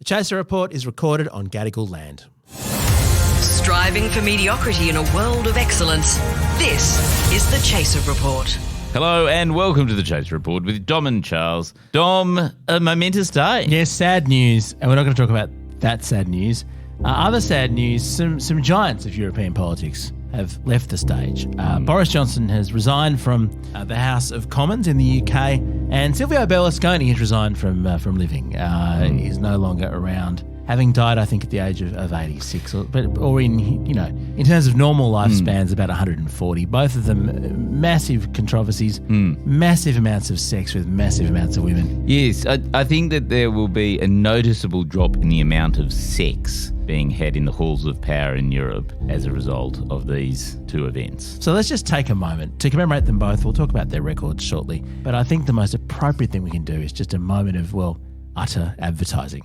The Chaser Report is recorded on Gadigal land. Striving for mediocrity in a world of excellence. This is the Chaser Report. Hello and welcome to the Chaser Report with Dom and Charles. Dom, a momentous day. Yes, sad news, and we're not going to talk about that sad news. Other sad news, some giants of European politics have left the stage. Boris Johnson has resigned from the House of Commons in the UK, and Silvio Berlusconi has resigned from living. He's no longer around, having died, I think, at the age of 86, or in terms of normal lifespans, about 140. Both of them massive controversies, massive amounts of sex with massive amounts of women. Yes, I think that there will be a noticeable drop in the amount of sex being had in the halls of power in Europe as a result of these two events. So let's just take a moment to commemorate them both. We'll talk about their records shortly, but I think the most appropriate thing we can do is just a moment of, utter advertising.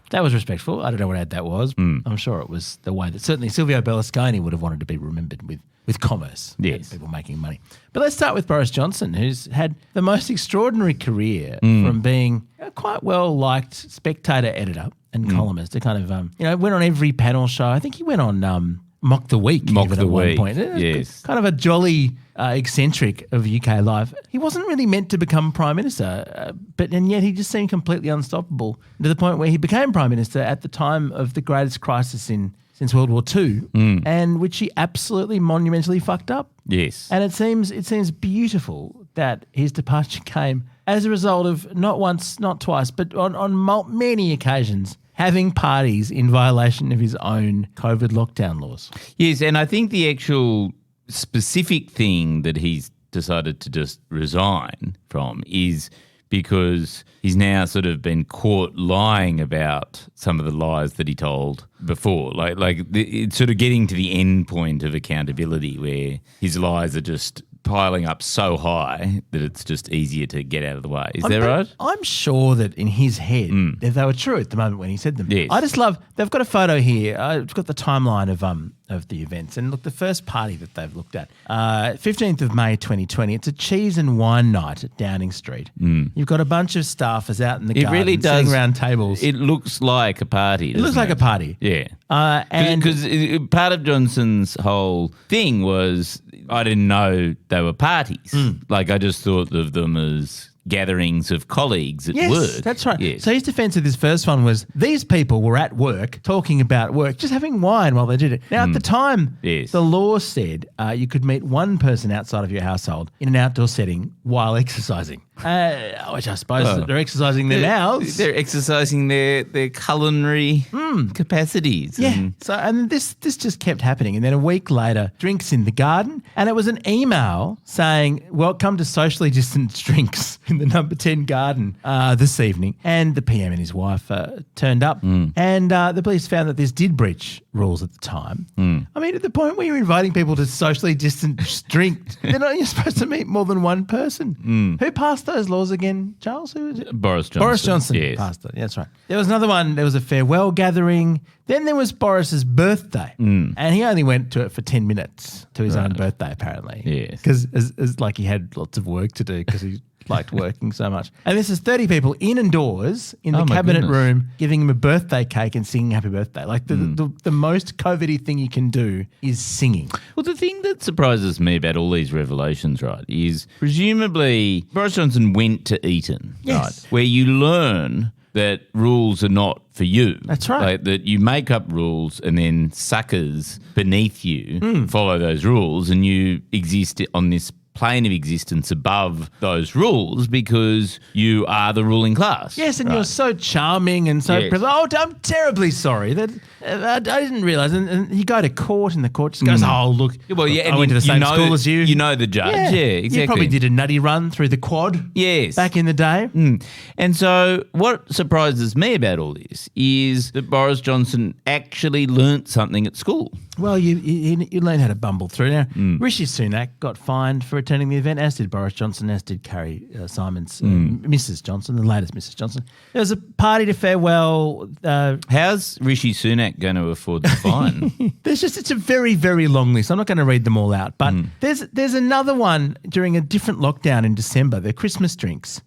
That was respectful. I don't know what ad that was. I'm sure it was the way that certainly Silvio Berlusconi would have wanted to be remembered with commerce. Yes. People making money. But let's start with Boris Johnson, who's had the most extraordinary career from being a quite well-liked spectator editor and columnist to kind of, went on every panel show. I think he went on Mock the Week at one point. Yes. Kind of a jolly eccentric of UK life. He wasn't really meant to become Prime Minister, and yet he just seemed completely unstoppable to the point where he became Prime Minister at the time of the greatest crisis since World War II, and which he absolutely monumentally fucked up. Yes. And it seems beautiful that his departure came as a result of not once, not twice, but on many occasions having parties in violation of his own COVID lockdown laws. Yes, and I think the actual specific thing that he's decided to just resign from is because he's now sort of been caught lying about some of the lies that he told before. It's sort of getting to the end point of accountability where his lies are just piling up so high that it's just easier to get out of the way. Is that right? I'm sure that in his head that they were true at the moment when he said them. Yes. I just love, they've got a photo here. It's got the timeline of the events. And look, the first party that they've looked at, 15th of May 2020, it's a cheese and wine night at Downing Street. You've got a bunch of staffers out in the garden really does, sitting around tables. It looks like a party. It looks like a party. Yeah. Because part of Johnson's whole thing was I didn't know they were parties. Like I just thought of them as gatherings of colleagues at work. Yes, that's right. Yes. So his defence of this first one was these people were at work talking about work, just having wine while they did it. Now, at the time, the law said you could meet one person outside of your household in an outdoor setting while exercising. Which I suppose they're exercising their mouths. They're exercising their culinary capacities. Yeah. And this just kept happening. And then a week later, drinks in the garden. And it was an email saying, welcome to socially distanced drinks in the number 10 garden this evening. And the PM and his wife turned up. And the police found that this did breach rules at the time. I mean, at the point where you're inviting people to socially distanced drink, you're supposed to meet more than one person. Who passed those laws again, Charles? Who was it? Boris Johnson. Boris Johnson passed it. Yeah, that's right. There was another one. There was a farewell gathering. Then there was Boris's birthday. And he only went to it for 10 minutes to his own birthday, apparently. Yes. Because he had lots of work to do because he liked working so much. And this is 30 people in and doors in the cabinet room giving him a birthday cake and singing happy birthday. Like the most COVID-y thing you can do is singing. Well, the thing that surprises me about all these revelations, right, is presumably Boris Johnson went to Eton, right, where you learn that rules are not for you. That's right. Like, that you make up rules and then suckers beneath you follow those rules and you exist on this plane of existence above those rules because you are the ruling class. Yes, and you're so charming and so privileged. Oh, I'm terribly sorry that I didn't realise. And you go to court and the court just goes, oh, look, well, yeah, I went to the same school as you. You know the judge. Yeah, exactly. You probably did a nutty run through the quad back in the day. And so what surprises me about all this is that Boris Johnson actually learnt something at school. Well, you learn how to bumble through. Now, Rishi Sunak got fined for attending the event, as did Boris Johnson, as did Carrie Simons, Mrs. Johnson, the latest Mrs. Johnson. There was a party to farewell. How's Rishi Sunak going to afford the fine? It's a very, very long list. I'm not going to read them all out, but there's another one during a different lockdown in December, the Christmas drinks,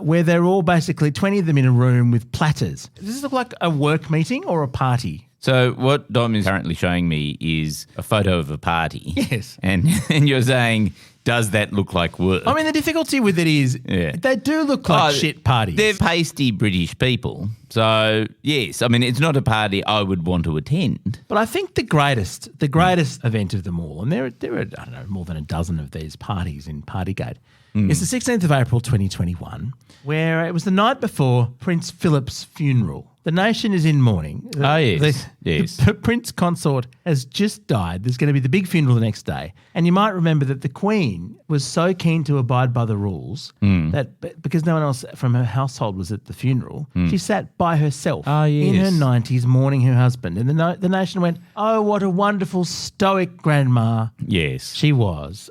where they're all basically 20 of them in a room with platters. Does this look like a work meeting or a party? So what Dom is currently showing me is a photo of a party. Yes. And you're saying, does that look like work? I mean, the difficulty with it is they do look like shit parties. They're pasty British people. So, yes, I mean, it's not a party I would want to attend. But I think the greatest event of them all, and there are, I don't know, more than a dozen of these parties in Partygate, it's the 16th of April 2021, where it was the night before Prince Philip's funeral. The nation is in mourning. Yes. The Prince Consort has just died. There's going to be the big funeral the next day. And you might remember that the Queen was so keen to abide by the rules that because no one else from her household was at the funeral, she sat by herself in her 90s mourning her husband. And the nation went, oh, what a wonderful stoic grandma. Yes. She was.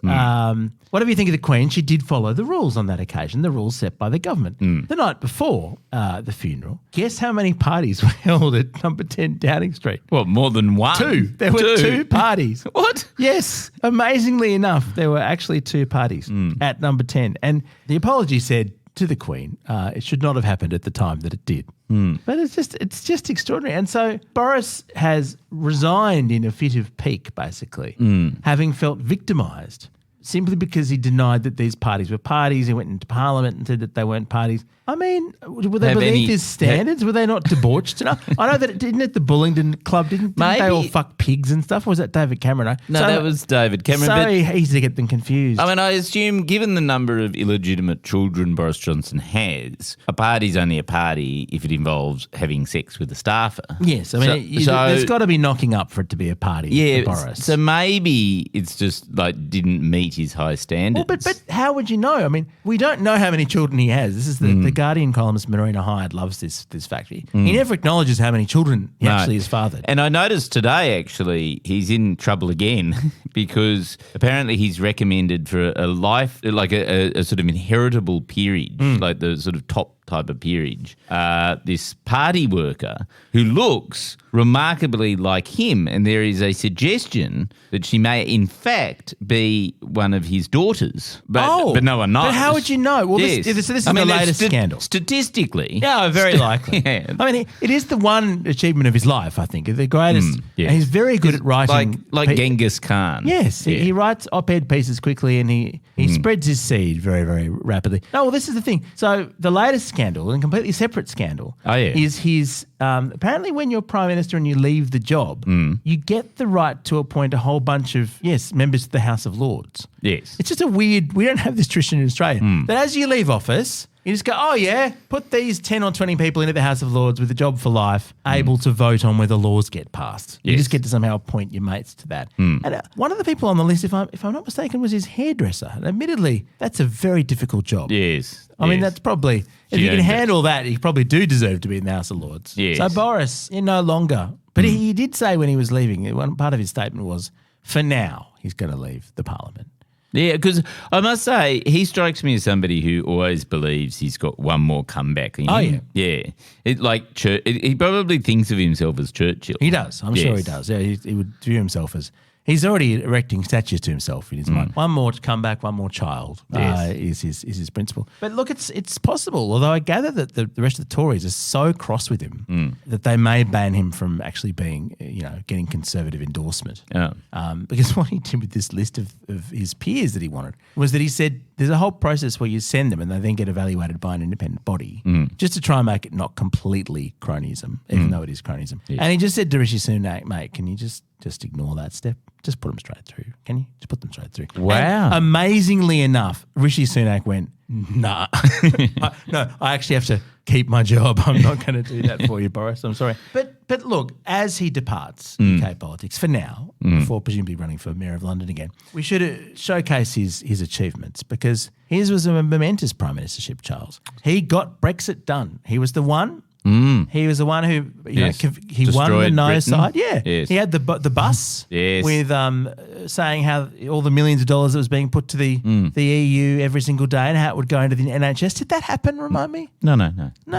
Whatever you think of the Queen, she did follow the rules on that occasion, the rules set by the government. The night before the funeral, guess how many parties were held at number 10 Downing Street? What, more than one? Two. There were two parties. What? Yes. Amazingly enough, there were actually two parties at number 10. And the apology said to the Queen, it should not have happened at the time that it did. But it's just extraordinary. And so Boris has resigned in a fit of pique, basically, having felt victimised simply because he denied that these parties were parties. He went into Parliament and said that they weren't parties. I mean, were they beneath his standards? Were they not debauched enough? I know that didn't at the Bullingdon Club, didn't they all fuck pigs and stuff? Or was that David Cameron? No, that was David Cameron. So easy to get them confused. I mean, I assume given the number of illegitimate children Boris Johnson has, a party's only a party if it involves having sex with a staffer. Yes, I mean, there's got to be knocking up for it to be a party for Boris. So maybe it's just like didn't meet his high standards. Well, but how would you know? I mean, we don't know how many children he has. This is the Guardian columnist Marina Hyde loves this factory. He never acknowledges how many children he actually has fathered. And I noticed today, actually, he's in trouble again because apparently he's recommended for a life, like a sort of inheritable peerage, like the sort of top type of peerage, this party worker who looks remarkably like him, and there is a suggestion that she may in fact be one of his daughters, but no one knows. But how would you know? Well, yes. this is the latest scandal. Statistically. Yeah, very likely. Yeah. I mean, it is the one achievement of his life, I think, the greatest. Yes. And he's very good at writing. Like Genghis Khan. Yes, he writes op-ed pieces quickly and he spreads his seed very, very rapidly. No, well, this is the thing. So the latest scandal, and completely separate scandal, is his apparently when you're Prime Minister and you leave the job, you get the right to appoint a whole bunch of, members to the House of Lords. Yes. It's just we don't have this tradition in Australia. That as you leave office, you just go, put these 10 or 20 people into the House of Lords with a job for life, able to vote on whether laws get passed. You just get to somehow appoint your mates to that. And one of the people on the list, if I'm not mistaken, was his hairdresser. And admittedly, that's a very difficult job. Yes. I mean, that's probably, if you can handle that, you probably do deserve to be in the House of Lords. Yes. So Boris, you're no longer. But he did say when he was leaving, one part of his statement was, for now, he's going to leave the Parliament. Yeah, because I must say, he strikes me as somebody who always believes he's got one more comeback. Oh, yeah. Yeah. He probably thinks of himself as Churchill. He does. I'm sure he does. Yeah, he would view himself as... He's already erecting statues to himself in his mind. One more to come back, one more child is his principle. But look, it's possible, although I gather that the rest of the Tories are so cross with him that they may ban him from actually being, getting Conservative endorsement. Yeah. Because what he did with this list of his peers that he wanted was that he said there's a whole process where you send them and they then get evaluated by an independent body just to try and make it not completely cronyism, even though it is cronyism. Yes. And he just said to Rishi Sunak, mate, can you just ignore that step? Just put them straight through. Can you? Just put them straight through. Wow. And amazingly enough, Rishi Sunak went, nah. No, I actually have to keep my job. I'm not going to do that for you, Boris. I'm sorry. But look, as he departs UK politics for now, before presumably running for Mayor of London again, we should showcase his achievements because his was a momentous prime ministership, Charles. He got Brexit done. He was the one He was the one who Yes. he won the Destroyed no Britain. side. Yeah, Yes. he had the bus Yes. with saying how all the millions of dollars that was being put to the EU every single day and how it would go into the NHS. Did that happen? Remind me. No. No,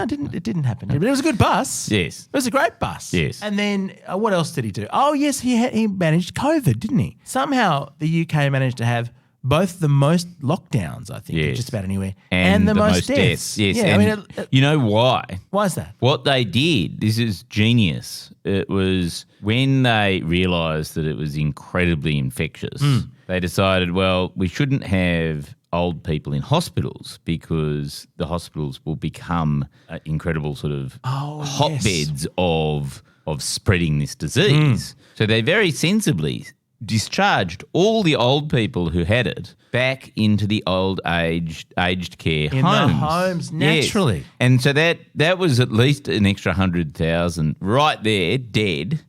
it didn't. It didn't happen. But it was a good bus. Yes. It was a great bus. Yes. And then what else did he do? Oh, yes, he managed COVID, didn't he? Somehow the UK managed to have both the most lockdowns, I think, Yes. just about anywhere, and the most deaths. Yes. Yeah, And you know why? why is that? What they did, this is genius. It was when they realised that it was incredibly infectious, they decided, well, we shouldn't have old people in hospitals because the hospitals will become incredible sort of hotbeds of spreading this disease. So they very sensibly discharged all the old people who had it back into the old aged care In homes. the homes, naturally. Yes. And so that was at least an extra 100,000 right there, dead,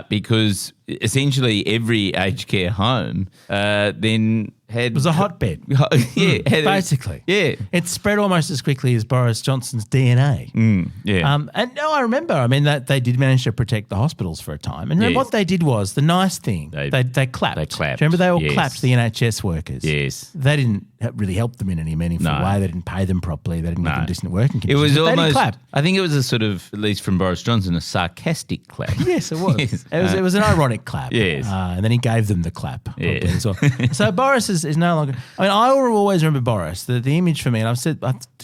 because essentially every aged care home then had... It was a hotbed. Basically. Yeah. It spread almost as quickly as Boris Johnson's DNA. Yeah. And no, I remember. I mean, that they did manage to protect the hospitals for a time. And remember Yes. what they did was the nice thing. They clapped. They clapped. Do you remember they all Yes. clapped the NHS workers? Yes. They didn't really help them in any meaningful No. way. They didn't pay them properly. They didn't give them decent working It conditions. was But they did almost, clap. I think it was a sort of, at least from Boris Johnson, a sarcastic clap. Yes, it was. Yes. It was an ironic clap. Yes. And then he gave them the clap. probably Yeah. as well. So Boris is no longer. I mean, I always remember Boris. The image for me, and I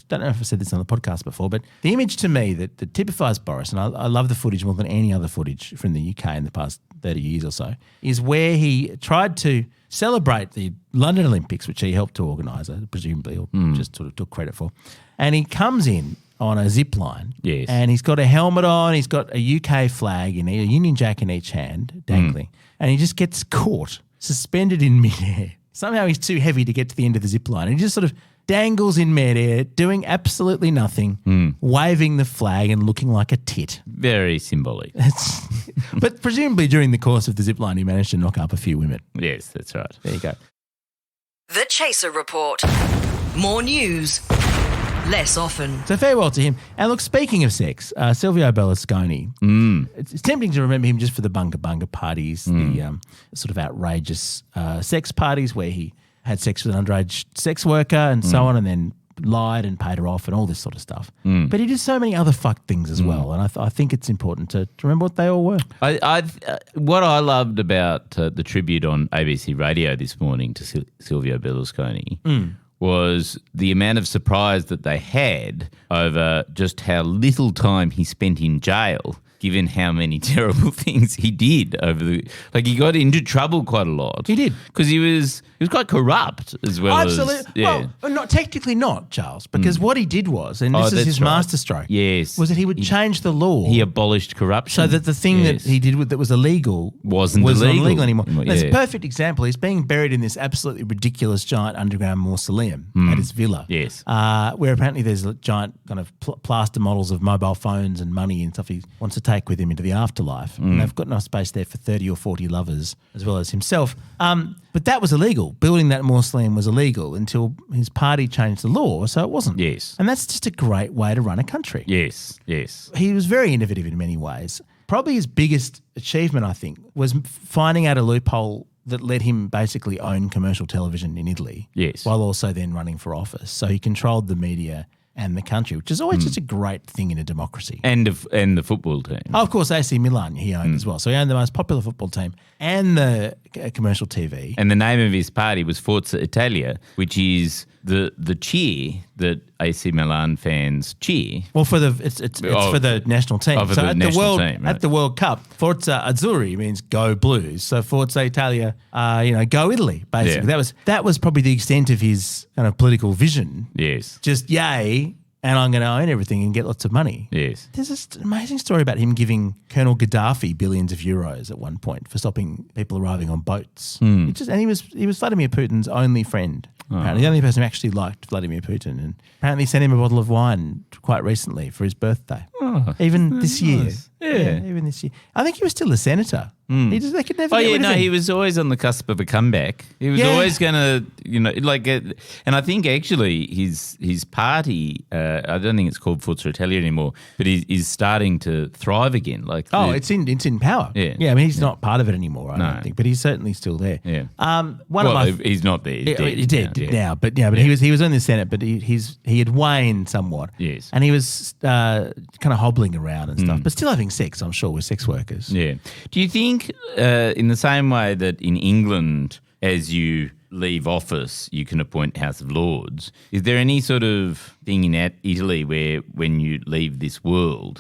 don't know if I've said this on the podcast before, but the image to me that typifies Boris, and I love the footage more than any other footage from the UK in the past 30 years or so, is where he tried to celebrate the London Olympics, which he helped to organise, presumably, or just sort of took credit for. And he comes in on a zip line. Yes. And he's got a helmet on, he's got a UK flag in a Union Jack in each hand, dangling. And he just gets caught, suspended in midair. Somehow he's too heavy to get to the end of the zip line. And he just sort of dangles in midair, doing absolutely nothing, waving the flag and looking like a tit. Very symbolic. But presumably during the course of the zip line, he managed to knock up a few women. Yes, that's right. There you go. The Chaser Report. More news, less often. So farewell to him. And look, speaking of sex, Silvio Berlusconi, it's tempting to remember him just for the bunga parties, the sort of outrageous sex parties where he had sex with an underage sex worker and so on, and then lied and paid her off and all this sort of stuff. But he did so many other fucked things as well, and I think it's important to remember what they all were. What I loved about the tribute on ABC Radio this morning to Silvio Berlusconi was the amount of surprise that they had over just how little time he spent in jail, given how many terrible things he did over the... Like, he got into trouble quite a lot. He did. Because he was quite corrupt as well. Absolutely. Yeah. Well, not technically not, Charles, because what he did was, and this is that's his right. masterstroke, Yes. was that he would change the law. He abolished corruption. So that the thing Yes. that he did that was illegal Wasn't not illegal. illegal anymore. Yeah. That's a perfect example. He's being buried in this absolutely ridiculous giant underground mausoleum at his villa. Yes. Where apparently there's a giant kind of plaster models of mobile phones and money and stuff he wants to take with him into the afterlife. And they've got enough space there for 30 or 40 lovers as well as himself. But that was illegal. Building that mausoleum was illegal until his party changed the law, so it wasn't. Yes. And that's just a great way to run a country. Yes, yes. He was very innovative in many ways. Probably his biggest achievement, I think, was finding out a loophole that let him basically own commercial television in Italy. Yes. While also then running for office. So he controlled the media and the country, which is always just a great thing in a democracy. And the football team. Oh, of course, AC Milan he owned as well. So he owned the most popular football team and the commercial TV. And the name of his party was Forza Italia, which is the cheer that AC Milan fans cheer. Well, for it's for the national team. For the national team, right. At the World Cup, Forza Azzurri means go Blues. So Forza Italia, go Italy. Basically, Yeah. that was probably the extent of his kind of political vision. Yes. Just yay, and I'm going to own everything and get lots of money. Yes. There's this amazing story about him giving Colonel Gaddafi billions of euros at one point for stopping people arriving on boats. He was Vladimir Putin's only friend. Apparently, the only person who actually liked Vladimir Putin, and apparently sent him a bottle of wine quite recently for his birthday. Even this year. Yeah. Even this year. I think he was still a senator. They could never Oh, get yeah, rid of him. he was always on the cusp of a comeback. He was always going to, and I think actually his party, I don't think it's called Forza Italia anymore, but is starting to thrive again. It's in power. Yeah. I mean, he's not part of it anymore, I don't think, but he's certainly still there. Yeah. He's not there. He's dead. He's dead now, but he was in the Senate, but he had waned somewhat. Yes. And he was kind of hobbling around and stuff, but still having sex, I'm sure, with sex workers. Yeah. Do you think in the same way that in England, as you leave office, you can appoint House of Lords, is there any sort of thing in Italy where when you leave this world,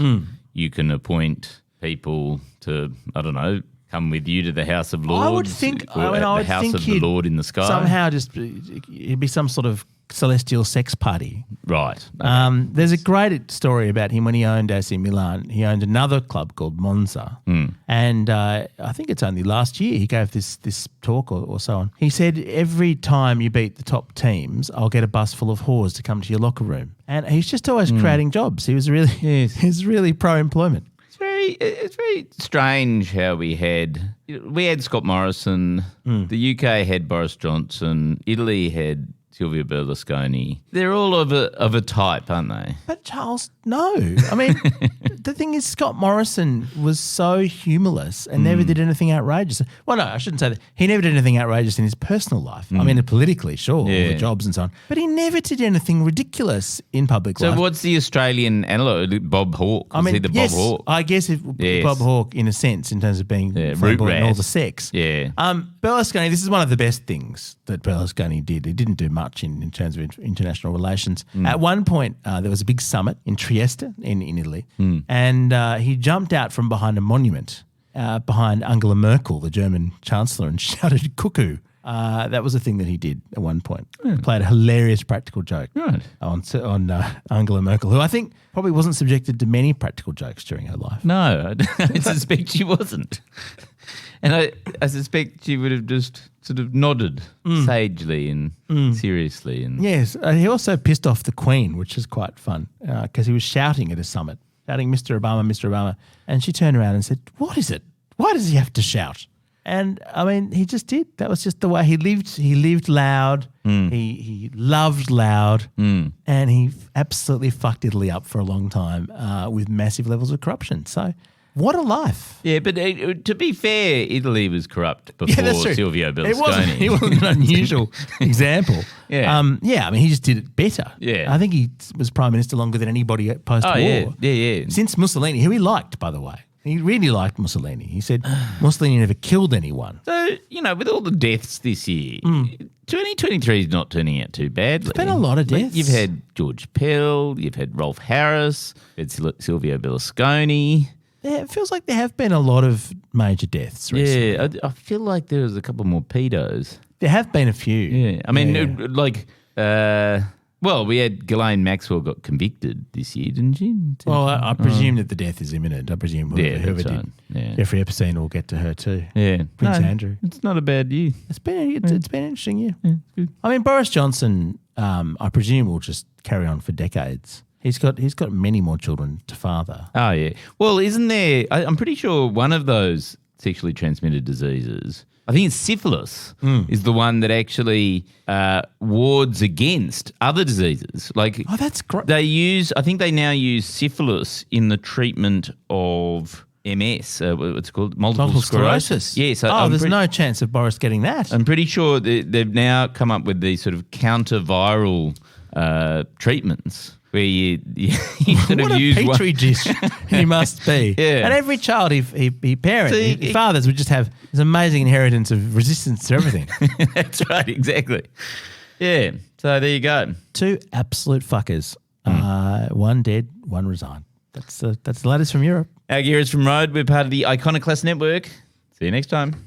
you can appoint people to, I don't know, come with you to the House of Lords? I would think, the House of the Lord in the sky? Somehow it'd be some sort of celestial sex party. Right. There's a great story about him when he owned AC Milan. He owned another club called Monza. And I think it's only last year he gave this talk or so on. He said, every time you beat the top teams, I'll get a bus full of whores to come to your locker room. And he's just always creating jobs. He was really pro-employment. It's very strange how we had Scott Morrison, the UK had Boris Johnson, Italy had Silvio Berlusconi. They're all of a type, aren't they? But Charles, no. I mean, the thing is, Scott Morrison was so humorless and never did anything outrageous. Well, no, I shouldn't say that. He never did anything outrageous in his personal life. I mean, politically, sure, all the jobs and so on. But he never did anything ridiculous in public life. So what's the Australian analogue? Bob Hawke? I mean, he the yes, Bob Hawke? I guess Bob Hawke, in a sense, in terms of being flamboyant and all the sex. Yeah. Berlusconi, this is one of the best things that Berlusconi did. He didn't do much in terms of international relations. At one point, there was a big summit in Trieste in Italy, and he jumped out from behind a monument behind Angela Merkel, the German chancellor, and shouted "cuckoo." That was a thing that he did at one point. Played a hilarious practical joke on Angela Merkel, who I think probably wasn't subjected to many practical jokes during her life. No, I suspect she wasn't. And I suspect she would have just sort of nodded sagely and seriously. And yes, he also pissed off the Queen, which is quite fun, because he was shouting at a summit, shouting, "Mr. Obama, Mr. Obama." And she turned around and said, "What is it? Why does he have to shout?" And, I mean, he just did. That was just the way he lived. He lived loud. He loved loud. And he absolutely fucked Italy up for a long time with massive levels of corruption. So what a life. Yeah, but to be fair, Italy was corrupt before Silvio Berlusconi. He wasn't an unusual example. Yeah. I mean, he just did it better. Yeah. I think he was Prime Minister longer than anybody post-war. Oh, yeah. Since Mussolini, who he liked, by the way. He really liked Mussolini. He said Mussolini never killed anyone. So, with all the deaths this year, 2023 is not turning out too badly. There's been a lot of deaths. You've had George Pell, you've had Rolf Harris, you've had Silvio Berlusconi. Yeah, it feels like there have been a lot of major deaths recently. Yeah, I feel like there was a couple more pedos. There have been a few. Yeah, I mean, we had Ghislaine Maxwell got convicted this year, didn't she? Well, I presume that the death is imminent. I presume whoever did Jeffrey Epstein will get to her too. Yeah, Prince Andrew. It's not a bad year. It's been an interesting year. Yeah, good. I mean, Boris Johnson, I presume, will just carry on for decades. He's got many more children to father. Oh yeah. Well, isn't there? I'm pretty sure one of those sexually transmitted diseases, I think it's syphilis, is the one that actually wards against other diseases. Oh, that's great. I think they now use syphilis in the treatment of MS, what's it called? Multiple sclerosis. Yeah, so there's no chance of Boris getting that. I'm pretty sure they've now come up with these sort of counter-viral treatments where you sort what of use a petri dish he must be. Yeah. And every child he fathers would just have this amazing inheritance of resistance to everything. That's right, exactly. Yeah, so there you go. Two absolute fuckers. One dead, one resigned. That's the latest from Europe. Our gear is from Rode. We're part of the Iconoclast Network. See you next time.